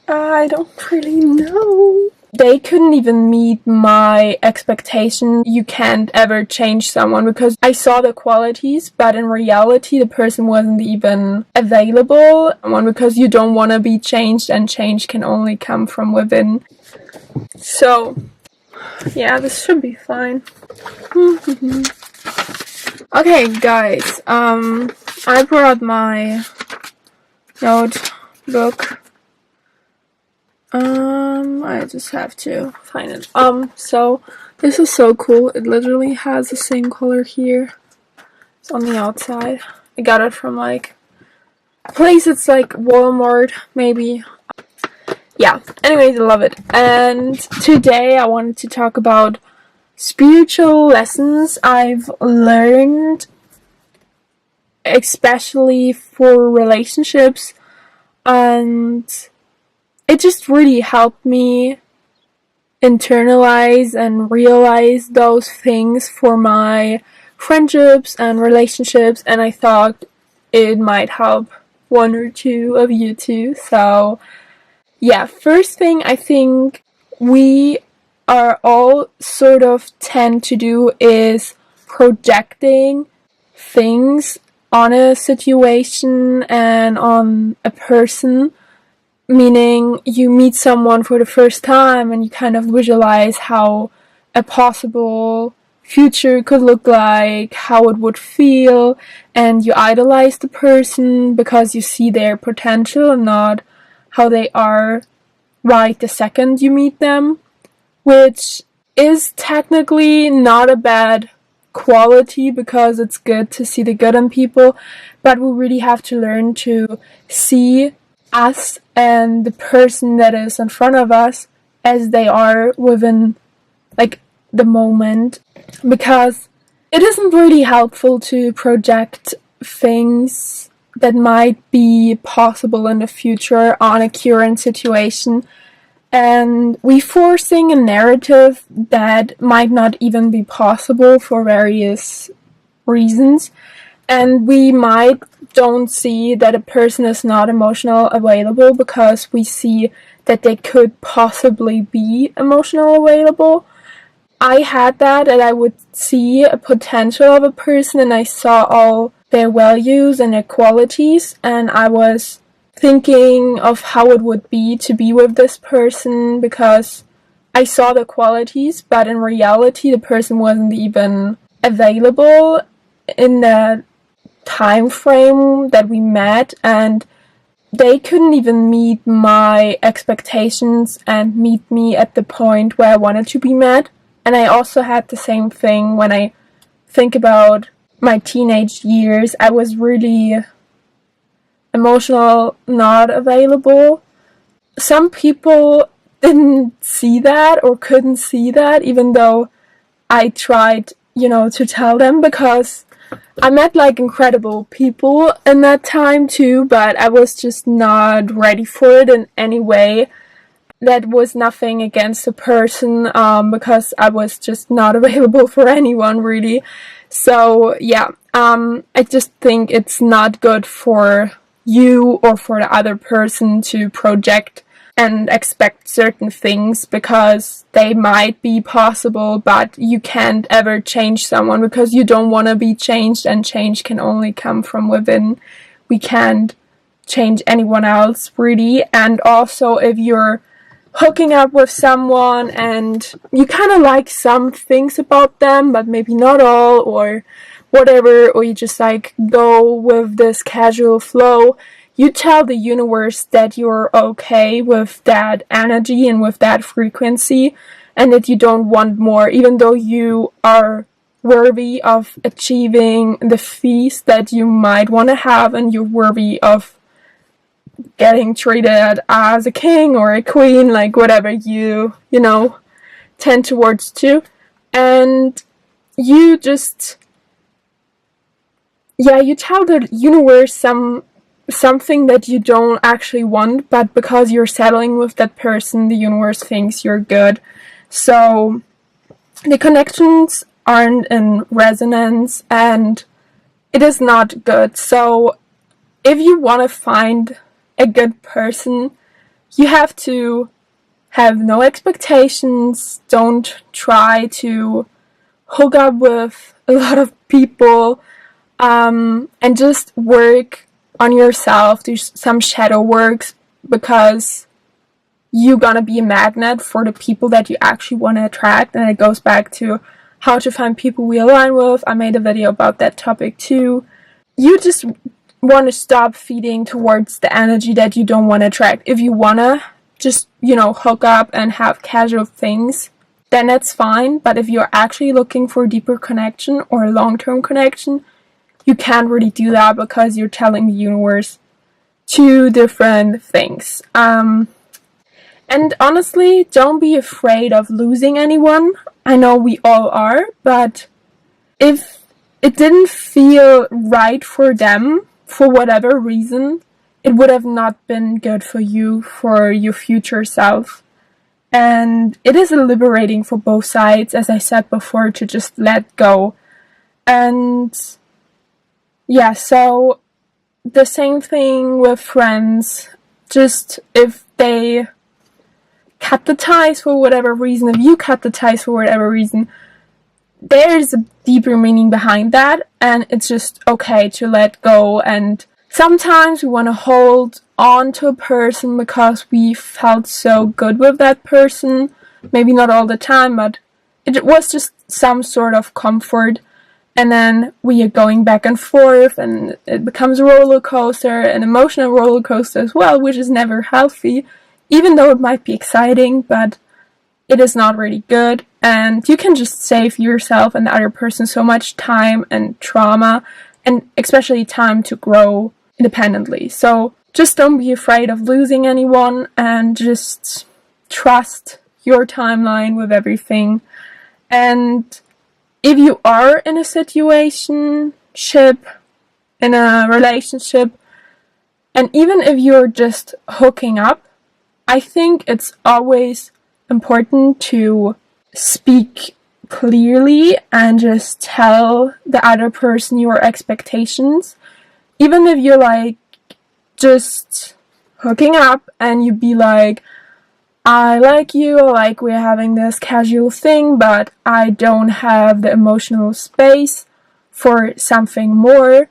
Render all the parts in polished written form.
I don't really know. They couldn't even meet my expectation. You can't ever change someone because I saw the qualities, but in reality, the person wasn't even available. One, because you don't want to be changed, and change can only come from within. So, yeah, this should be fine. Okay, guys, I brought my notebook. I just have to find it. So this is so cool. It literally has the same color here. It's on the outside. I got it from like a place. It's like Walmart, maybe. Yeah. Anyways, I love it. And today I wanted to talk about spiritual lessons I've learned, especially for relationships, and it just really helped me internalize and realize those things for my friendships and relationships, and I thought it might help one or two of you too. So yeah, first thing I think we are all sort of tend to do is projecting things on a situation and on a person, meaning you meet someone for the first time and you kind of visualize how a possible future could look like, how it would feel, and you idolize the person because you see their potential and not how they are right the second you meet them, which is technically not a bad quality because it's good to see the good in people, but we really have to learn to see us and the person that is in front of us as they are within like the moment, because it isn't really helpful to project things that might be possible in the future on a current situation, and we forcing a narrative that might not even be possible for various reasons, and we might don't see that a person is not emotional available because we see that they could possibly be emotional available. I had that, and I would see a potential of a person and I saw all their values and their qualities, and I was thinking of how it would be to be with this person because I saw the qualities, but in reality the person wasn't even available in the time frame that we met, and they couldn't even meet my expectations and meet me at the point where I wanted to be met. And I also had the same thing when I think about my teenage years. I was really emotional, not available. Some people didn't see that or couldn't see that, even though I tried, to tell them, because I met like incredible people in that time too, but I was just not ready for it in any way. That was nothing against the person, because I was just not available for anyone really. So yeah, I just think it's not good for you or for the other person to project and expect certain things because they might be possible, but you can't ever change someone because you don't want to be changed, and change can only come from within. We can't change anyone else really. And also, if you're hooking up with someone and you kind of like some things about them but maybe not all or whatever, or you just like go with this casual flow, you tell the universe that you're okay with that energy and with that frequency, and that you don't want more, even though you are worthy of achieving the feast that you might want to have, and you're worthy of getting treated as a king or a queen, like whatever you tend towards to. And you just, you tell the universe something that you don't actually want, but because you're settling with that person, the universe thinks you're good. So the connections aren't in resonance, and it is not good. So if you want to find a good person, you have to have no expectations, don't try to hook up with a lot of people, and just work on yourself, do some shadow works, because you're gonna be a magnet for the people that you actually want to attract. And it goes back to how to find people we align with. I made a video about that topic too. You just want to stop feeding towards the energy that you don't want to attract. If you want to just, hook up and have casual things, then that's fine. But if you're actually looking for a deeper connection or a long-term connection, you can't really do that, because you're telling the universe two different things. And honestly, don't be afraid of losing anyone. I know we all are, but if it didn't feel right for them, for whatever reason, it would have not been good for you, for your future self. And it is liberating for both sides, as I said before, to just let go. And yeah, so the same thing with friends. Just if they cut the ties for whatever reason, if you cut the ties for whatever reason, there's a deeper meaning behind that, and it's just okay to let go. And sometimes we want to hold on to a person because we felt so good with that person. Maybe not all the time, but it was just some sort of comfort. And then we are going back and forth, and it becomes a roller coaster, an emotional roller coaster as well, which is never healthy, even though it might be exciting, but it is not really good. And you can just save yourself and the other person so much time and trauma, and especially time to grow independently. So just don't be afraid of losing anyone, and just trust your timeline with everything. And if you are in a situationship, in a relationship, and even if you're just hooking up, I think it's always important to speak clearly and just tell the other person your expectations. Even if you're like just hooking up and you be like, I like you, like we're having this casual thing, but I don't have the emotional space for something more.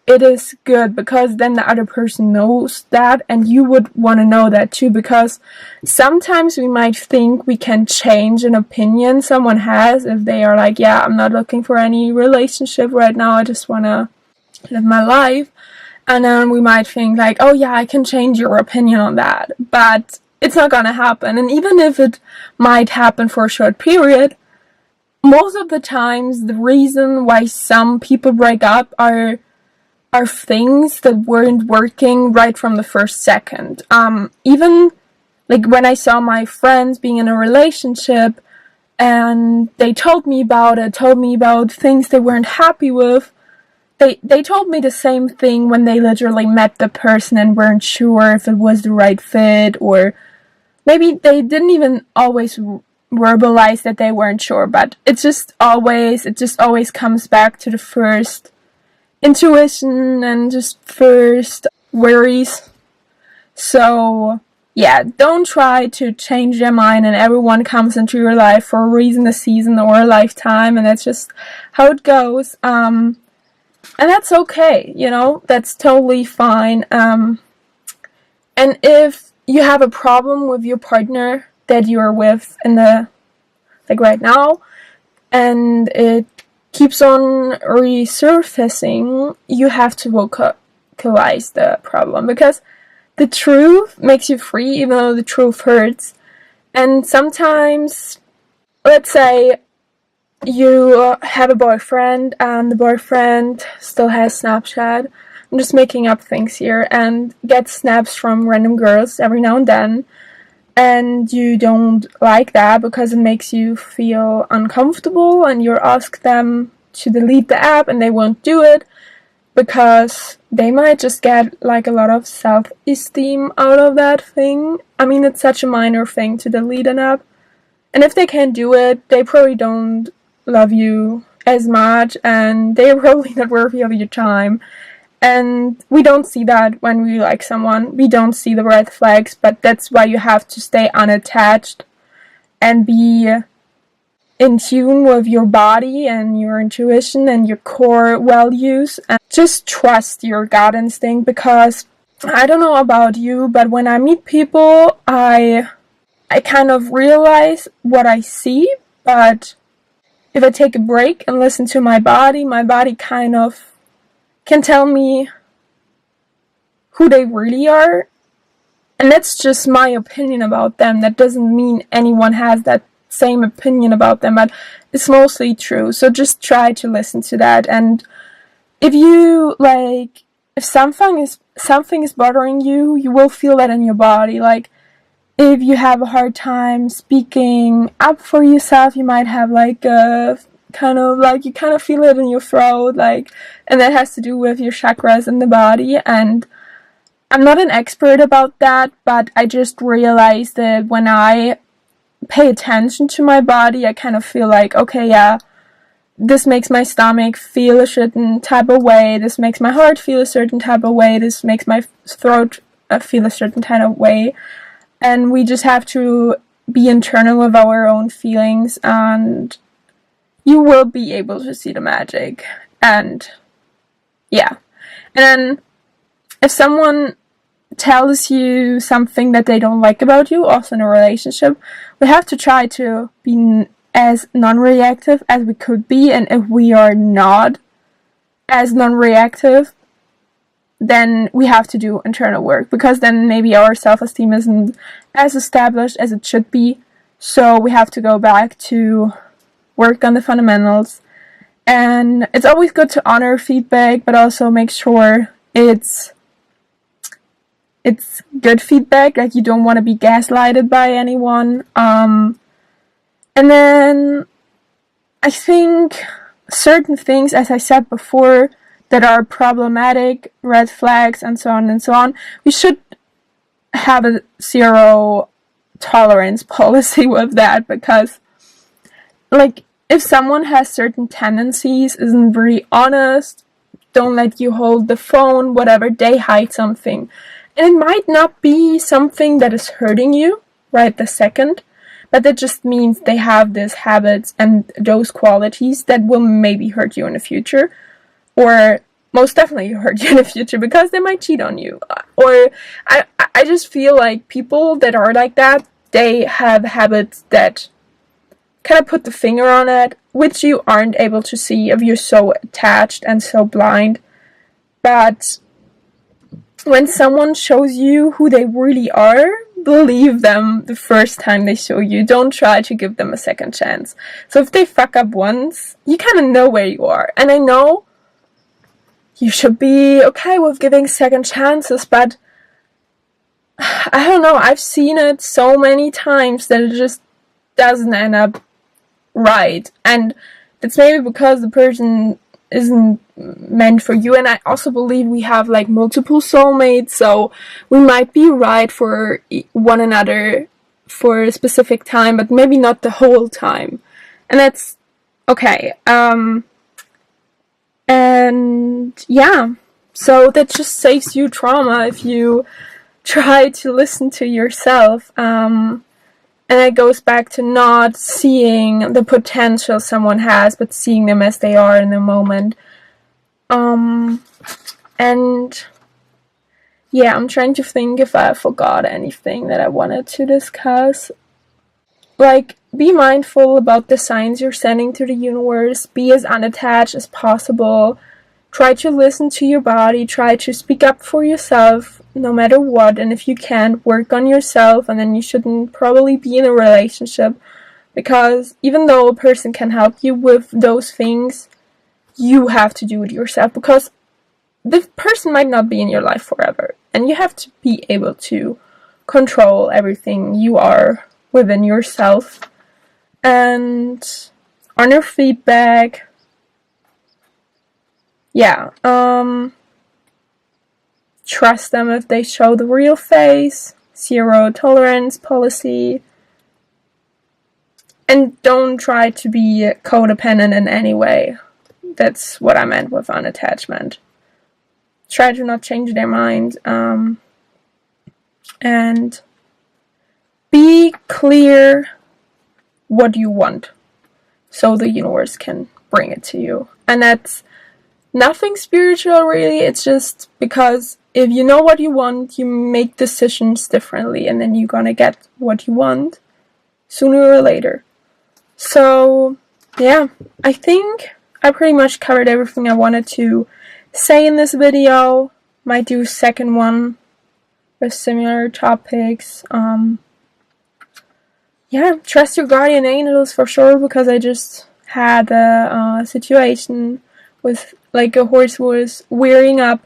It is good, because then the other person knows that, and you would want to know that too, because sometimes we might think we can change an opinion someone has if they are like, yeah, I'm not looking for any relationship right now, I just want to live my life. And then we might think like, oh yeah, I can change your opinion on that, but it's not gonna happen. And even if it might happen for a short period, most of the times the reason why some people break up are things that weren't working right from the first second. Even like when I saw my friends being in a relationship and they told me about things they weren't happy with, they told me the same thing when they literally met the person and weren't sure if it was the right fit, or maybe they didn't even always verbalize that they weren't sure, but it just always comes back to the first intuition and just first worries. So yeah, don't try to change their mind, and everyone comes into your life for a reason, a season, or a lifetime, and that's just how it goes. And that's okay, that's totally fine. And if you have a problem with your partner that you're with in the, like right now, and it keeps on resurfacing, you have to vocalize the problem, because the truth makes you free, even though the truth hurts. And sometimes, let's say you have a boyfriend and the boyfriend still has Snapchat. I'm just making up things here, and gets snaps from random girls every now and then. And you don't like that because it makes you feel uncomfortable, and you ask them to delete the app and they won't do it because they might just get like a lot of self-esteem out of that thing. I mean, it's such a minor thing to delete an app, and if they can't do it, they probably don't love you as much, and they're probably not worthy of your time. And we don't see that when we like someone. We don't see the red flags, but that's why you have to stay unattached and be in tune with your body and your intuition and your core values, and just trust your gut instinct. Because I don't know about you, but when I meet people, I kind of realize what I see, but if I take a break and listen to my body kind of can tell me who they really are. And that's just my opinion about them. That doesn't mean anyone has that same opinion about them, but it's mostly true. So just try to listen to that. And if you like, if something is bothering you, you will feel that in your body. Like, if you have a hard time speaking up for yourself, you might have like a kind of feel it in your throat, like, and that has to do with your chakras in the body. And I'm not an expert about that, but I just realized that when I pay attention to my body, I kind of feel like, okay, yeah, this makes my stomach feel a certain type of way, this makes my heart feel a certain type of way, this makes my throat feel a certain kind of way. And we just have to be internal with our own feelings, and you will be able to see the magic. And yeah. And then if someone tells you something that they don't like about you, also in a relationship, we have to try to be as non-reactive as we could be. And if we are not as non-reactive, then we have to do internal work, because then maybe our self-esteem isn't as established as it should be. So we have to go back to work on the fundamentals. And it's always good to honor feedback, but also make sure it's good feedback. Like, you don't want to be gaslighted by anyone. And then I think certain things, as I said before, that are problematic, red flags, and so on, we should have a zero tolerance policy with that. Because, like, if someone has certain tendencies, isn't very honest, don't let you hold the phone, whatever, they hide something. And it might not be something that is hurting you right this second, but that just means they have these habits and those qualities that will maybe hurt you in the future, or most definitely hurt you in the future, because they might cheat on you. Or I just feel like people that are like that, they have habits that kind of put the finger on it, which you aren't able to see if you're so attached and so blind. But when someone shows you who they really are, believe them the first time they show you. Don't try to give them a second chance. So if they fuck up once, you kind of know where you are. And I know you should be okay with giving second chances, but I don't know, I've seen it so many times that it just doesn't end up right. And it's maybe because the person isn't meant for you. And I also believe we have like multiple soulmates, so we might be right for one another for a specific time, but maybe not the whole time. And that's okay. And yeah, so that just saves you trauma if you try to listen to yourself. And it goes back to not seeing the potential someone has, but seeing them as they are in the moment. And yeah, I'm trying to think if I forgot anything that I wanted to discuss. Like, be mindful about the signs you're sending to the universe. Be as unattached as possible. Try to listen to your body. Try to speak up for yourself, no matter what. And if you can't, work on yourself. And then you shouldn't probably be in a relationship. Because even though a person can help you with those things, you have to do it yourself. Because the person might not be in your life forever. And you have to be able to control everything you are within yourself. And honor feedback. Yeah. Trust them if they show the real face. Zero tolerance policy. And don't try to be codependent in any way. That's what I meant with unattachment. try to not change their mind, and be clear what you want so the universe can bring it to you. And that's nothing spiritual really, it's just because if you know what you want, you make decisions differently, and then you're gonna get what you want sooner or later. So yeah, I think I pretty much covered everything I wanted to say in this video. Might do a second one with similar topics. Yeah, trust your guardian angels for sure, because I just had a situation with like a horse was wearing up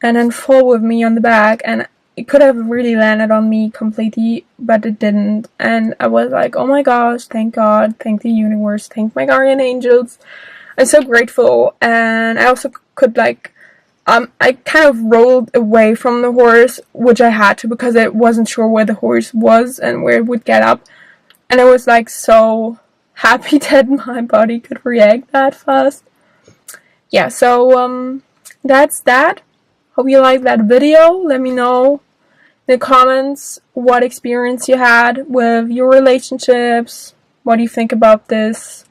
and then fall with me on the back, and it could have really landed on me completely, but it didn't. And I was like, oh my gosh, thank God, thank the universe, thank my guardian angels. I'm so grateful. And I also could like I kind of rolled away from the horse, which I had to because I wasn't sure where the horse was and where it would get up. And I was like so happy that my body could react that fast. Yeah, so that's that. Hope you liked that video. Let me know in the comments what experience you had with your relationships. What do you think about this?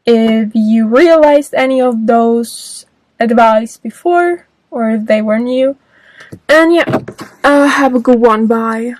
If you realized any of those advice before, or if they were new. And yeah, have a good one. Bye.